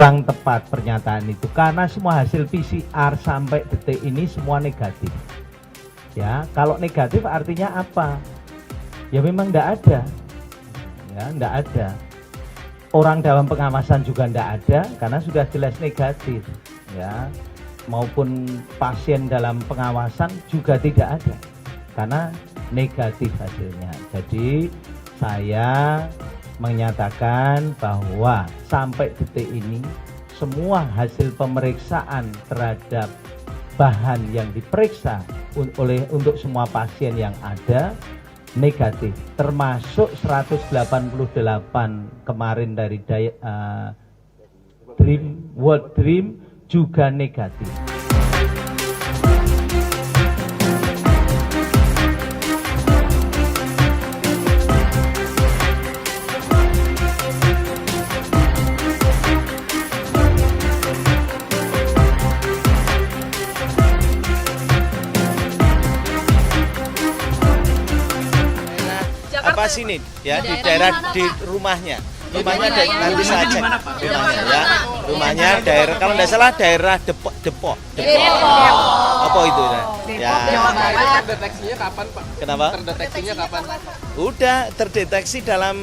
kurang tepat pernyataan itu karena semua hasil PCR sampai detik ini semua negatif. Ya, kalau negatif artinya apa? Ya memang enggak ada. Ya, enggak ada. Orang dalam pengawasan juga enggak ada karena sudah jelas negatif. Ya, maupun pasien dalam pengawasan juga tidak ada karena negatif hasilnya. Jadi saya menyatakan bahwa sampai detik ini semua hasil pemeriksaan terhadap bahan yang diperiksa untuk semua pasien yang ada negatif, termasuk 188 kemarin dari World Dream juga negatif. Apa sini ya di daerah di rumahnya nanti saya cek rumahnya ya, rumahnya daerah kalau tidak salah daerah Depok apa itu ya. Terdeteksinya kapan Pak? Kenapa? Terdeteksinya kapan? Udah terdeteksi dalam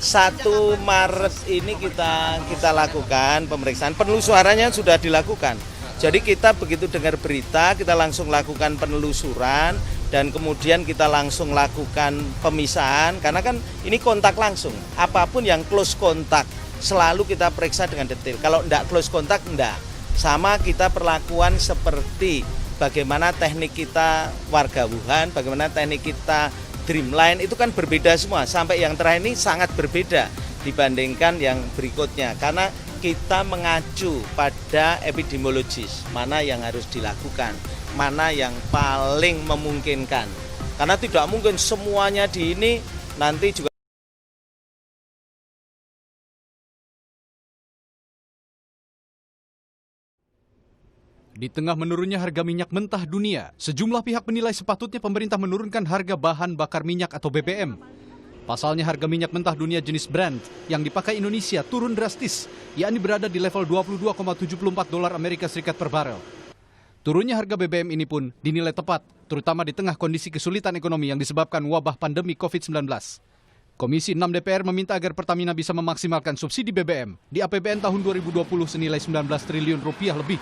1 Maret ini kita lakukan pemeriksaan, penelusurannya sudah dilakukan. Jadi kita begitu dengar berita kita langsung lakukan penelusuran dan kemudian kita langsung lakukan pemisahan karena kan ini kontak langsung. Apapun yang close kontak selalu kita periksa dengan detail. Kalau enggak close kontak enggak. Sama kita perlakuan seperti bagaimana teknik kita warga Wuhan, bagaimana teknik kita Dreamline itu kan berbeda semua. Sampai yang terakhir ini sangat berbeda dibandingkan yang berikutnya karena kita mengacu pada epidemiologis mana yang harus dilakukan, mana yang paling memungkinkan. Karena tidak mungkin semuanya di ini nanti juga. Di tengah menurunnya harga minyak mentah dunia, sejumlah pihak menilai sepatutnya pemerintah menurunkan harga bahan bakar minyak atau BBM. Pasalnya harga minyak mentah dunia jenis Brent yang dipakai Indonesia turun drastis, yakni berada di level 22,74 dolar Amerika Serikat per barel. Turunnya harga BBM ini pun dinilai tepat, terutama di tengah kondisi kesulitan ekonomi yang disebabkan wabah pandemi COVID-19. Komisi 6 DPR meminta agar Pertamina bisa memaksimalkan subsidi BBM di APBN tahun 2020 senilai 19 triliun rupiah lebih.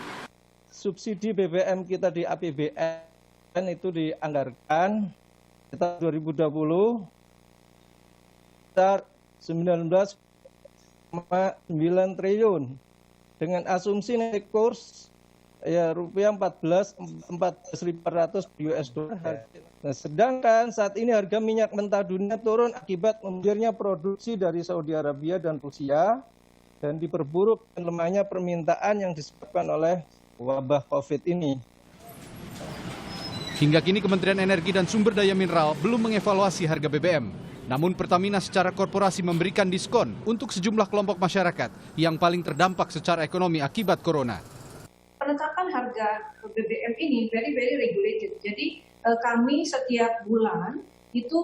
Subsidi BBM kita di APBN itu dianggarkan kita 2020 sekitar 19,9 triliun dengan asumsi nilai kurs ya rupiah 14.400 US dollar. Nah, sedangkan saat ini harga minyak mentah dunia turun akibat membuyarnya produksi dari Saudi Arabia dan Rusia dan diperburuk dan lemahnya permintaan yang disebabkan oleh wabah COVID ini. Hingga kini Kementerian Energi dan Sumber Daya Mineral belum mengevaluasi harga BBM. Namun Pertamina secara korporasi memberikan diskon untuk sejumlah kelompok masyarakat yang paling terdampak secara ekonomi akibat corona. Penetapan harga BBM ini very regulated. Jadi kami setiap bulan itu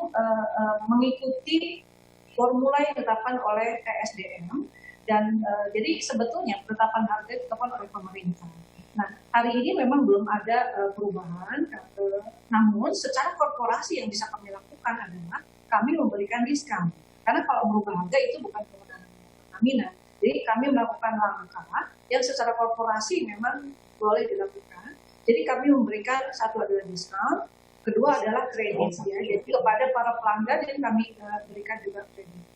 mengikuti formula yang ditetapkan oleh ESDM dan jadi sebetulnya penetapan harga ditetapkan oleh pemerintah. Nah, hari ini memang belum ada perubahan, namun secara korporasi yang bisa kami lakukan adalah kami memberikan diskon. Karena kalau merubah harga itu bukan kewenangan Pertamina. Jadi kami melakukan langkah yang secara korporasi memang boleh dilakukan. Jadi kami memberikan satu adalah diskon, kedua adalah kredit ya. Jadi kepada para pelanggan yang kami berikan juga kredit.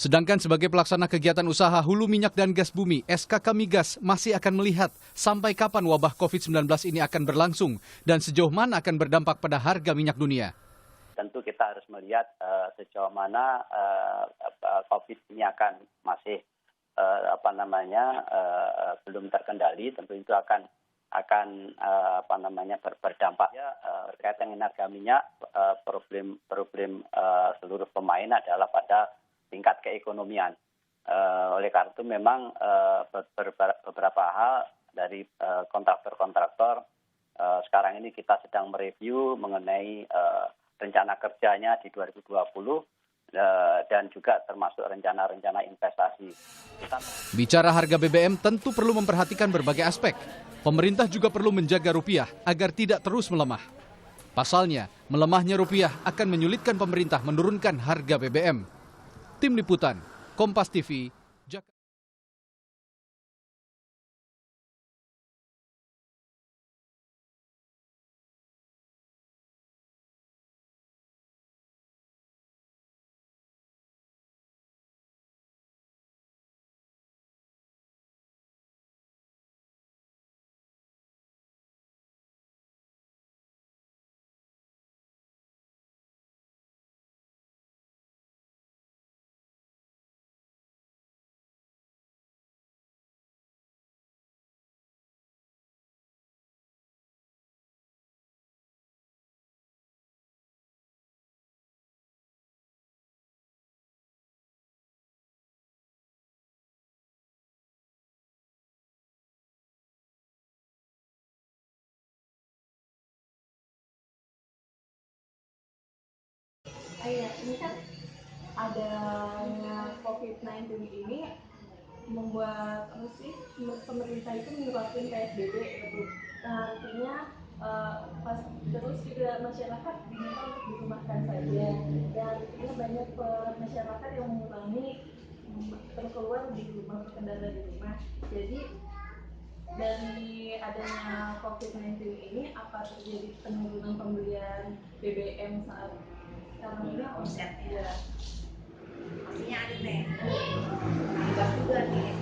Sedangkan sebagai pelaksana kegiatan usaha hulu minyak dan gas bumi, SKK Migas masih akan melihat sampai kapan wabah COVID-19 ini akan berlangsung dan sejauh mana akan berdampak pada harga minyak dunia. Tentu kita harus melihat sejauh mana COVID ini akan masih belum terkendali. Tentu itu akan berdampak. Terkait dengan harga minyak, problem seluruh pemain adalah pada tingkat keekonomian. Oleh karena itu memang beberapa hal dari kontraktor-kontraktor sekarang ini kita sedang mereview mengenai rencana kerjanya di 2020 dan juga termasuk rencana-rencana investasi. Bicara harga BBM tentu perlu memperhatikan berbagai aspek. Pemerintah juga perlu menjaga rupiah agar tidak terus melemah. Pasalnya, melemahnya rupiah akan menyulitkan pemerintah menurunkan harga BBM. Tim Liputan, Kompas TV, Jakarta. Iya, ini kan adanya COVID-19 ini membuat pemerintah itu menerapkan PSBB itu. Nah, artinya terus juga masyarakat diminta untuk dirumahkan saja, dan artinya banyak masyarakat yang mengurangi terus keluar di rumah, berkendara di rumah. Jadi dari adanya COVID-19 ini, apa terjadi penurunan pembelian BBM saat sekarang ini? Omset ya, pastinya ada deh. Nah, juga nih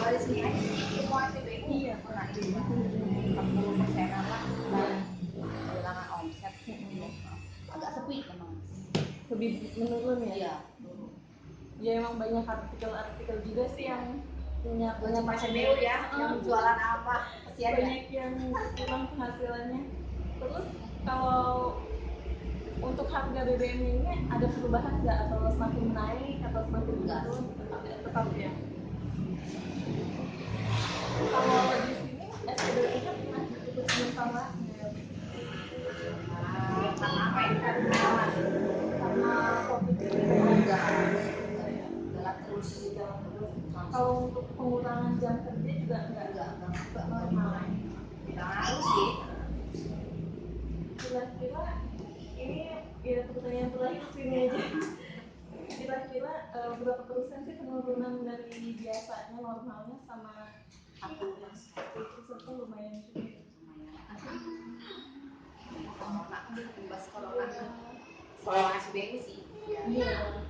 kalau di sini aja semua BBM iya pernah itu 40% apa kehilangan omset, agak sepi memang, lebih menurun ya. Iya, ya emang banyak artikel juga sih yang punya PSBU ya, yang jualan apa banyak yang kurang penghasilannya. Terus kalau untuk harga BBM ini ada perubahan nggak, atau semakin naik atau semakin turun? Tetap ya. Kalau di sini SPBU kan pernah ditutup sementara karena apa ya? Karena COVID ini jalan terus. Kalau untuk pengurangan jam kerja juga enggak normal. Harus sih. Kira-kira ini ya pertanyaan terakhir sini aja. Kira-kira berapa persen sih penurunan dari biasanya normalnya sama aku itu lumayan juga. Corona bebas corona. Soal SBU sih. Iya.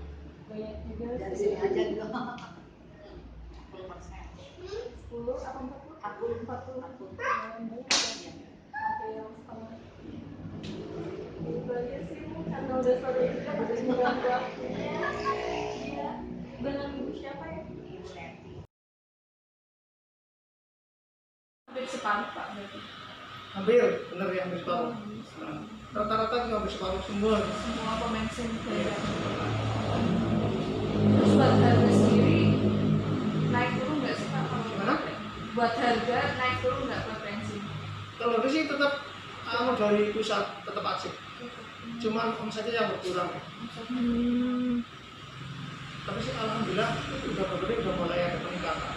Banyak juga dari sini aja juga. 10%. 10 apa 40? 40. Banyak ya. Ada yang setengah. Itu aja sih, karena udah sore juga harus mengganggu waktunya. Iya. Dengan ibu siapa ya? Ibu Leti. Hampir separuh Pak berarti. Hampir, benar ya, hampir separuh. Rata-rata juga hampir separuh semua. Semua pemain saya. Terus buat harga sendiri naik turun nggak sih Pak? Gimana? Buat harga naik turun nggak preferensi? Kalau ini sih tetap dari pusat tetap asik. Cuman omsetnya yang berkurang. Tapi sih alhamdulillah udah berbeda, udah mulai ada peningkatan.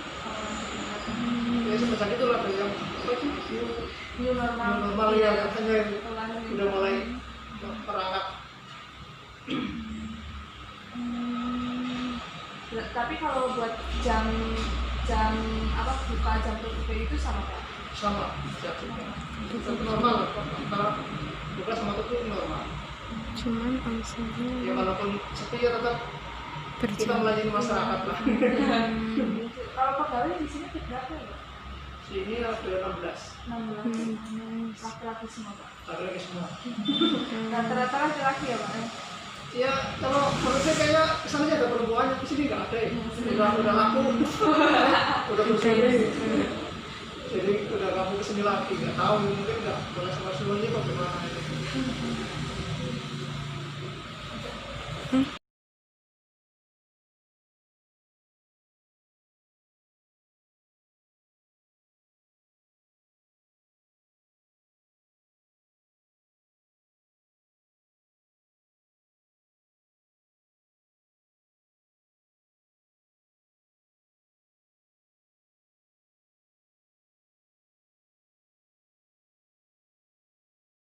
Ya semacam itulah yang New normal ya, katanya udah mulai perangkat. Tapi kalau buat jam apa buka jam tutup itu sama Pak? Sama, itu normal, antara buka sama tutup normal. Cuman omsetnya Ya walaupun sepi ya tetap kita melayani masyarakat lah. Kalau pegawai di sini berapa ya? Sini ada 16. Laki-laki semua Pak? Laki-laki semua. Rata-rata laki-laki ya Pak? Ya kalau harusnya kayaknya kesannya ada perempuan, di sini nggak ada ya. Udah laku, udah kesini. Jadi udah kamu kesini lagi, nggak tahu mungkin nggak boleh sama suaminya apa gimana.